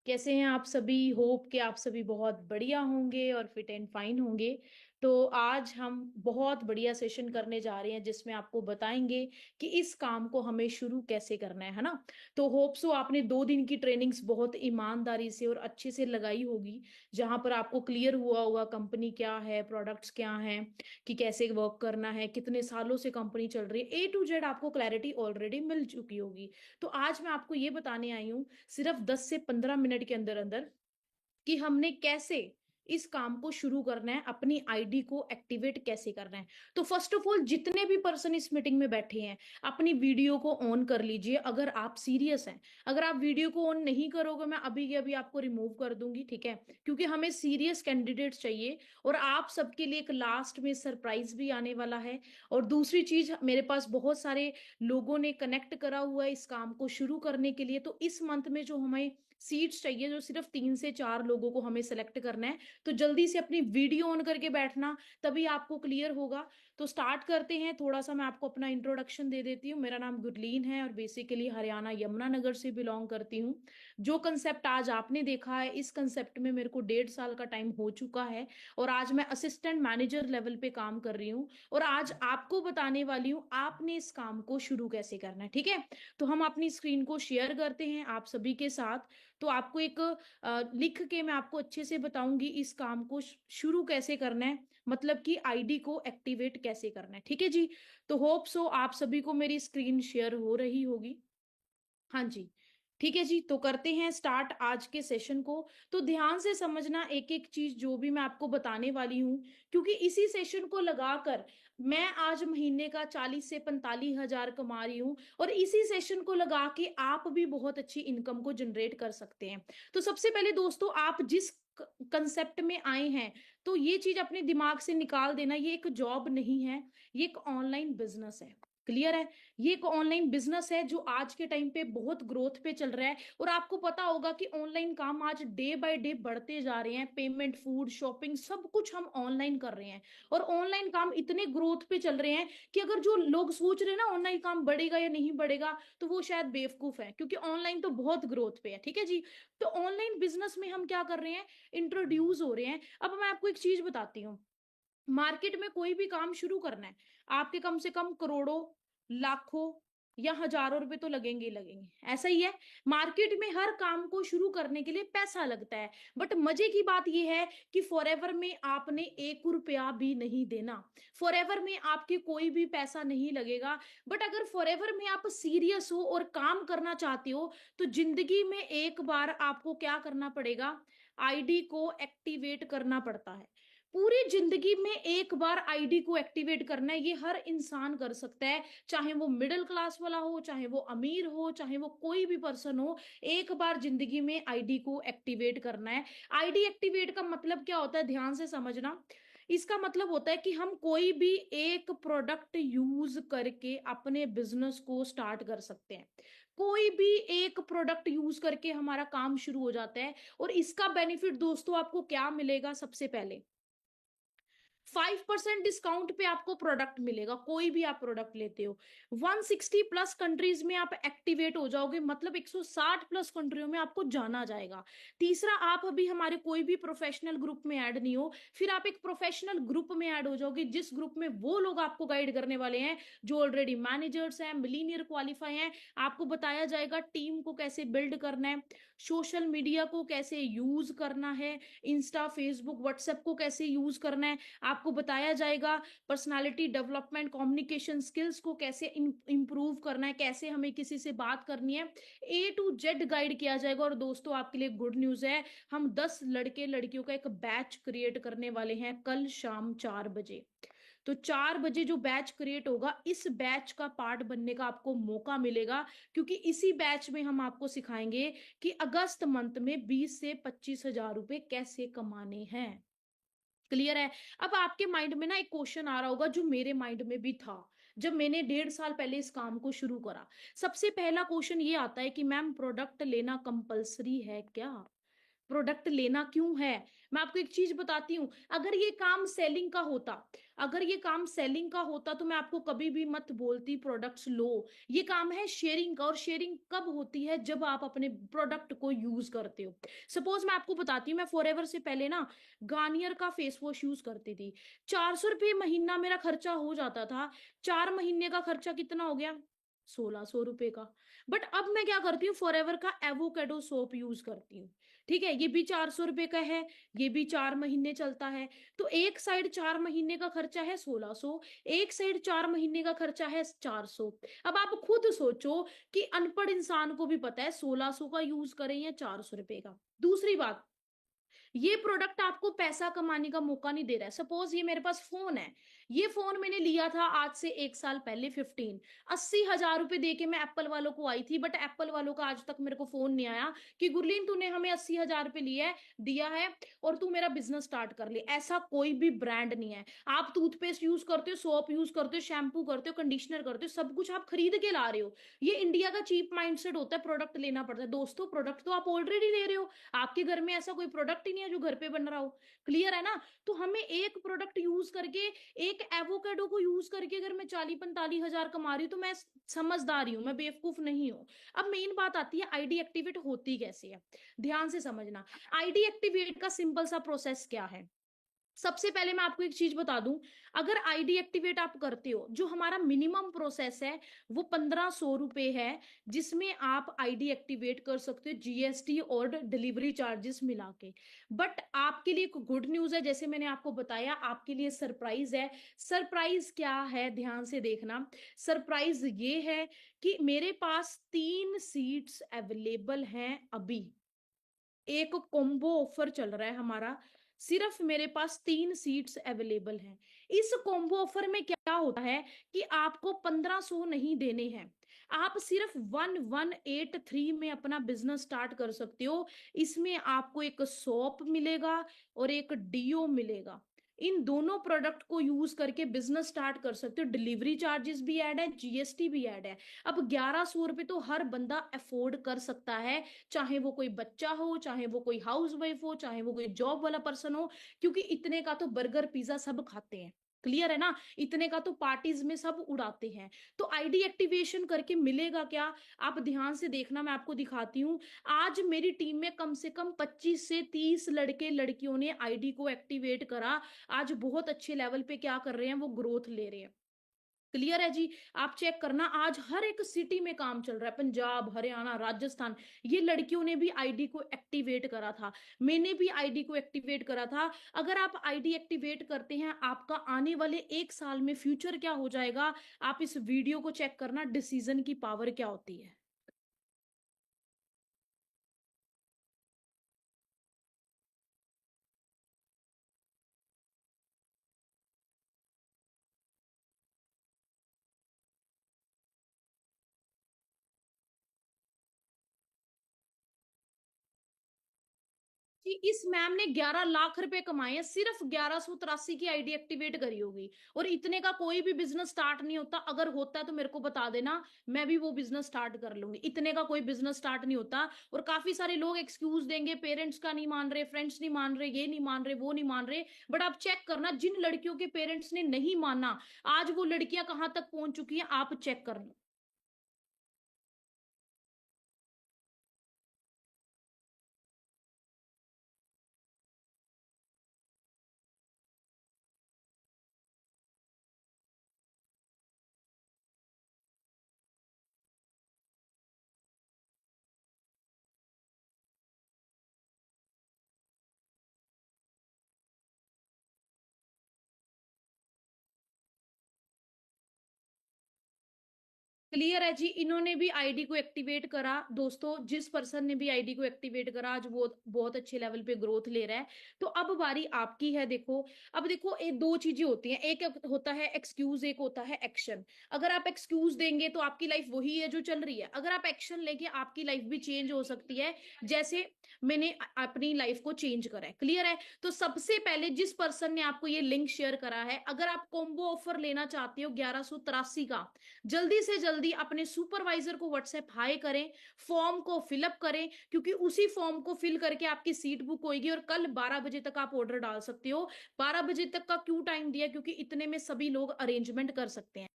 कैसे हैं आप सभी। होप कि आप सभी बहुत बढ़िया होंगे और फिट एंड फाइन होंगे। तो आज हम बहुत बढ़िया सेशन करने जा रहे हैं जिसमें आपको बताएंगे कि इस काम को हमें शुरू कैसे करना है ना। तो होप सो आपने 2 दिन की ट्रेनिंग्स बहुत ईमानदारी से और अच्छे से लगाई होगी, जहां पर आपको क्लियर हुआ होगा कंपनी क्या है, प्रोडक्ट्स क्या हैं, कि कैसे वर्क करना है, कितने सालों से कंपनी चल रही है, A to Z आपको क्लैरिटी ऑलरेडी मिल चुकी होगी। तो आज मैं आपको ये बताने आई हूँ सिर्फ 10 से 15 मिनट के अंदर अंदर कि हमने कैसे इस काम को शुरू करना है, अपनी आईडी को एक्टिवेट कैसे करना है। तो फर्स्ट ऑफ ऑल जितने भी पर्सन इस मीटिंग में बैठे हैं, अपनी वीडियो को ऑन कर लीजिए अगर आप सीरियस हैं। अगर आप वीडियो को ऑन नहीं करोगे मैं अभी के अभी आपको रिमूव कर दूंगी, ठीक है, क्योंकि हमें सीरियस कैंडिडेट्स चाहिए और आप सबके लिए एक लास्ट में सरप्राइज भी आने वाला है। और दूसरी चीज, मेरे पास बहुत सारे लोगों ने कनेक्ट करा हुआ है इस काम को शुरू करने के लिए। तो इस मंथ में जो हमें सीट्स चाहिए, जो सिर्फ 3 से 4 लोगों को हमें सेलेक्ट करना है, तो जल्दी से अपनी वीडियो ऑन करके बैठना, तभी आपको क्लियर होगा। तो स्टार्ट करते हैं। थोड़ा सा मैं आपको अपना इंट्रोडक्शन दे देती हूँ। मेरा नाम गुरलीन है और बेसिकली हरियाणा यमुनानगर से बिलोंग करती हूँ। जो कंसेप्ट आज आपने देखा है, इस कंसेप्ट में मेरे को 1.5 साल का टाइम हो चुका है और आज मैं असिस्टेंट मैनेजर लेवल पे काम कर रही हूँ। और आज आपको बताने वाली हूँ आपने इस काम को शुरू कैसे करना है, ठीक है। तो हम अपनी स्क्रीन को शेयर करते हैं आप सभी के साथ। तो आपको एक लिख के मैं आपको अच्छे से बताऊंगी इस काम को शुरू कैसे करना है, मतलब कि आईडी को एक्टिवेट कैसे करना है, ठीक है जी। तो होप सो आप सभी को मेरी स्क्रीन शेयर हो रही होगी। हाँ जी, ठीक है जी। तो करते हैं स्टार्ट आज के सेशन को। तो ध्यान से समझना एक एक चीज जो भी मैं आपको बताने वाली हूँ, क्योंकि इसी सेशन को लगाकर मैं आज महीने का 40 से 45 हजार कमा रही हूँ और इसी सेशन को लगा के आप भी बहुत अच्छी इनकम को जनरेट कर सकते हैं। तो सबसे पहले दोस्तों, आप जिस कंसेप्ट में आए हैं, तो ये चीज अपने दिमाग से निकाल देना, ये एक जॉब नहीं है, ये एक ऑनलाइन बिजनेस है। क्लियर है। ये एक ऑनलाइन बिजनेस है जो आज के टाइम पे बहुत ग्रोथ पे चल रहा है। और आपको पता होगा कि ऑनलाइन काम आज डे बाय डे बढ़ते जा रहे हैं। पेमेंट, फूड, शॉपिंग, सब कुछ हम ऑनलाइन कर रहे हैं। और ऑनलाइन काम इतने ग्रोथ पे चल रहे हैं कि अगर जो लोग सोच रहे हैं ना ऑनलाइन काम बढ़ेगा या नहीं बढ़ेगा, तो वो शायद बेवकूफ है, क्योंकि ऑनलाइन तो बहुत ग्रोथ पे है, ठीक है जी। तो ऑनलाइन बिजनेस में हम क्या कर रहे हैं, इंट्रोड्यूस हो रहे हैं। अब मैं आपको एक चीज बताती हूँ। मार्केट में कोई भी काम शुरू करना है, आपके कम से कम करोड़ों, लाखों या हजारों रुपए तो लगेंगे ही लगेंगे, ऐसा ही है। मार्केट में हर काम को शुरू करने के लिए पैसा लगता है। बट मजे की बात यह है कि फॉरएवर में आपने 1 रुपया भी नहीं देना। फॉरएवर में आपके कोई भी पैसा नहीं लगेगा। बट अगर फॉरएवर में आप सीरियस हो और काम करना चाहते हो, तो जिंदगी में एक बार आपको क्या करना पड़ेगा, आईडी को एक्टिवेट करना पड़ता है। पूरी जिंदगी में एक बार आईडी को एक्टिवेट करना है, ये हर इंसान कर सकता है, चाहे वो मिडिल क्लास वाला हो, चाहे वो अमीर हो, चाहे वो कोई भी पर्सन हो। एक बार जिंदगी में आईडी को एक्टिवेट करना है। आईडी एक्टिवेट का मतलब क्या होता है, ध्यान से समझना। इसका मतलब होता है कि हम कोई भी एक प्रोडक्ट यूज करके अपने बिजनेस को स्टार्ट कर सकते हैं। कोई भी एक प्रोडक्ट यूज करके हमारा काम शुरू हो जाता है। और इसका बेनिफिट दोस्तों आपको क्या मिलेगा, सबसे पहले 5% डिस्काउंट पे आपको प्रोडक्ट मिलेगा, कोई भी आप प्रोडक्ट लेते हो। 160+ कंट्रीज में आप एक्टिवेट हो जाओगे, मतलब 160+ कंट्रियों में आपको जाना जाएगा। तीसरा, आप अभी हमारे कोई भी प्रोफेशनल ग्रुप में ऐड नहीं हो, फिर आप एक प्रोफेशनल ग्रुप में ऐड हो जाओगे, जिस ग्रुप में वो लोग आपको गाइड करने वाले हैं जो ऑलरेडी मैनेजर्स हैं, मिलीनियर क्वालिफाई हैं। आपको बताया जाएगा टीम को कैसे बिल्ड करना है, सोशल मीडिया को कैसे यूज करना है, इंस्टा, फेसबुक, व्हाट्सएप को कैसे यूज करना है। आपको बताया जाएगा पर्सनालिटी डेवलपमेंट, कम्युनिकेशन स्किल्स को कैसे इंप्रूव करना है, कैसे हमें किसी से बात करनी है। A to Z गाइड किया जाएगा। और दोस्तों आपके लिए गुड न्यूज है, हम 10 लड़के लड़कियों का एक बैच क्रिएट करने वाले हैं कल शाम 4 बजे। तो 4 बजे जो बैच क्रिएट होगा, इस बैच का पार्ट बनने का आपको मौका मिलेगा, क्योंकि इसी बैच में हम आपको सिखाएंगे कि अगस्त मंथ में 20 से 25 हजार रुपए कैसे कमाने हैं। क्लियर है। अब आपके माइंड में ना एक क्वेश्चन आ रहा होगा, जो मेरे माइंड में भी था जब मैंने 1.5 साल पहले इस काम को शुरू करा। सबसे पहला क्वेश्चन ये आता है कि मैम प्रोडक्ट लेना कंपलसरी है क्या। प्रोडक्ट लेना क्यों है? मैं आपको एक चीज बताती हूँ, अगर ये काम सेलिंग का होता, अगर ये काम सेलिंग का होता तो मैं आपको कभी भी मत बोलती प्रोडक्ट्स लो। ये काम है शेयरिंग का, और शेयरिंग कब होती है? जब आप अपने प्रोडक्ट को यूज करते हो। सपोज मैं आपको बताती हूँ, मैं फॉरएवर से पहले ना गार्नियर का फेस वॉश यूज करती थी। 400 रुपये महीना मेरा खर्चा हो जाता था। 4 महीने का खर्चा कितना हो गया? 1600 रुपए का। बट अब मैं क्या करती हूँ, फॉरएवर का एवोकेडो सोप यूज करती हूँ। ठीक है, ये भी 400 रुपए का है, ये भी 4 महीने चलता है। तो एक साइड 4 महीने का खर्चा है 1600, एक साइड 4 महीने का खर्चा है 400। अब आप खुद सोचो कि अनपढ़ इंसान को भी पता है 1600 का यूज करें या 400 रुपए का। दूसरी बात, ये प्रोडक्ट आपको पैसा कमाने का मौका नहीं दे रहा है। सपोज ये मेरे पास फोन है, ये फोन मैंने लिया था आज से 1 साल पहले, 80,000 रुपए दे के मैं एप्पल वालों को आई थी, बट एप्पल वालों का आज तक मेरे को फोन नहीं आया कि गुरलीन तूने हमें 80,000 रुपए लिया है, दिया है, और तू मेरा बिजनेस स्टार्ट कर ले। ऐसा कोई भी ब्रांड नहीं है। आप टूथपेस्ट यूज करते हो, सोप यूज करते हो, शैम्पू करते हो, कंडीशनर करते हो, सब कुछ आप खरीद के ला रहे हो। ये इंडिया का चीप माइंडसेट होता है, प्रोडक्ट लेना पड़ता है। दोस्तों, प्रोडक्ट तो आप ऑलरेडी ले रहे हो, आपके घर में ऐसा कोई प्रोडक्ट ही नहीं है जो घर पे बन रहा हो। क्लियर है ना? तो हमें एक प्रोडक्ट यूज करके, एक एवोकेडो को यूज करके अगर मैं 40-45 हजार कमा रही हूँ तो मैं समझदारी हूं, मैं बेवकूफ नहीं हूं। अब मेन बात आती है आईडी एक्टिवेट होती कैसे है। ध्यान से समझना, आईडी एक्टिवेट का सिंपल सा प्रोसेस क्या है। सबसे पहले मैं आपको एक चीज बता दूं, अगर आईडी एक्टिवेट आप करते हो, जो हमारा मिनिमम प्रोसेस है वो 1500 रुपए है, जिसमें आप आईडी एक्टिवेट कर सकते हो जीएसटी और डिलीवरी चार्जेस मिला के। बट आपके लिए एक गुड न्यूज है, जैसे मैंने आपको बताया, आपके लिए सरप्राइज है। सरप्राइज क्या है, ध्यान से देखना। सरप्राइज ये है कि मेरे पास 3 सीट्स अवेलेबल हैं अभी। एक कॉम्बो ऑफर चल रहा है हमारा, सिर्फ मेरे पास 3 सीट्स अवेलेबल हैं। इस कॉम्बो ऑफर में क्या होता है कि आपको 1500 नहीं देने हैं, आप सिर्फ 1183 में अपना बिजनेस स्टार्ट कर सकते हो। इसमें आपको एक सोप मिलेगा और एक डीओ मिलेगा। इन दोनों प्रोडक्ट को यूज करके बिजनेस स्टार्ट कर सकते हो। डिलीवरी चार्जेस भी ऐड है, जीएसटी भी ऐड है। अब 1100 रुपये तो हर बंदा अफोर्ड कर सकता है, चाहे वो कोई बच्चा हो, चाहे वो कोई हाउस वाइफ हो, चाहे वो कोई जॉब वाला पर्सन हो, क्योंकि इतने का तो बर्गर पिज्जा सब खाते हैं। क्लियर है ना? इतने का तो पार्टीज में सब उड़ाते हैं। तो आईडी एक्टिवेशन करके मिलेगा क्या? आप ध्यान से देखना, मैं आपको दिखाती हूँ। आज मेरी टीम में कम से कम 25 से 30 लड़के लड़कियों ने आईडी को एक्टिवेट करा। आज बहुत अच्छे लेवल पे क्या कर रहे हैं, वो ग्रोथ ले रहे हैं। क्लियर है जी? आप चेक करना, आज हर एक सिटी में काम चल रहा है, पंजाब, हरियाणा, राजस्थान। ये लड़कियों ने भी आईडी को एक्टिवेट करा था, मैंने भी आईडी को एक्टिवेट करा था। अगर आप आईडी एक्टिवेट करते हैं, आपका आने वाले 1 साल में फ्यूचर क्या हो जाएगा, आप इस वीडियो को चेक करना, डिसीजन की पावर क्या होती है। जी, इस मैम ने 11 लाख रुपए कमाए हैं, सिर्फ 1183 की आईडी एक्टिवेट करी होगी। और इतने का कोई भी बिजनेस स्टार्ट नहीं होता। अगर होता है तो मेरे को बता देना, मैं भी वो बिजनेस स्टार्ट कर लूंगी। इतने का कोई बिजनेस स्टार्ट नहीं होता। और काफी सारे लोग एक्सक्यूज देंगे, पेरेंट्स का नहीं मान रहे, फ्रेंड्स नहीं मान रहे, ये नहीं मान रहे, वो नहीं मान रहे। बट आप चेक करना, जिन लड़कियों के पेरेंट्स ने नहीं माना, आज वो लड़कियां कहां तक पहुंच चुकी हैं, आप चेक करना। क्लियर है जी? इन्होंने भी आईडी को एक्टिवेट करा। दोस्तों, जिस पर्सन ने भी आईडी को एक्टिवेट करा, आज वो बहुत अच्छे लेवल पे ग्रोथ ले रहा है। तो अब बारी आपकी है। देखो, अब देखो, ये दो चीजें होती हैं, एक होता है एक्सक्यूज, एक होता है एक्शन। अगर आप एक्सक्यूज देंगे तो आपकी लाइफ वही है जो चल रही है, अगर आप एक्शन लेंगे आपकी लाइफ भी चेंज हो सकती है। जैसे मैंने अपनी लाइफ को चेंज करा है। क्लियर है? तो सबसे पहले जिस पर्सन ने आपको ये लिंक शेयर करा है, अगर आप कॉम्बो ऑफर लेना चाहते हो 1183 का, जल्दी से जल्दी जल्दी अपने सुपरवाइजर को व्हाट्सएप हाय करें, फॉर्म को फिलअप करें, क्योंकि उसी फॉर्म को फिल करके आपकी सीट बुक होएगी और कल 12 बजे तक आप ऑर्डर डाल सकते हो। 12 बजे तक का क्यों टाइम दिया? क्योंकि इतने में सभी लोग अरेंजमेंट कर सकते हैं।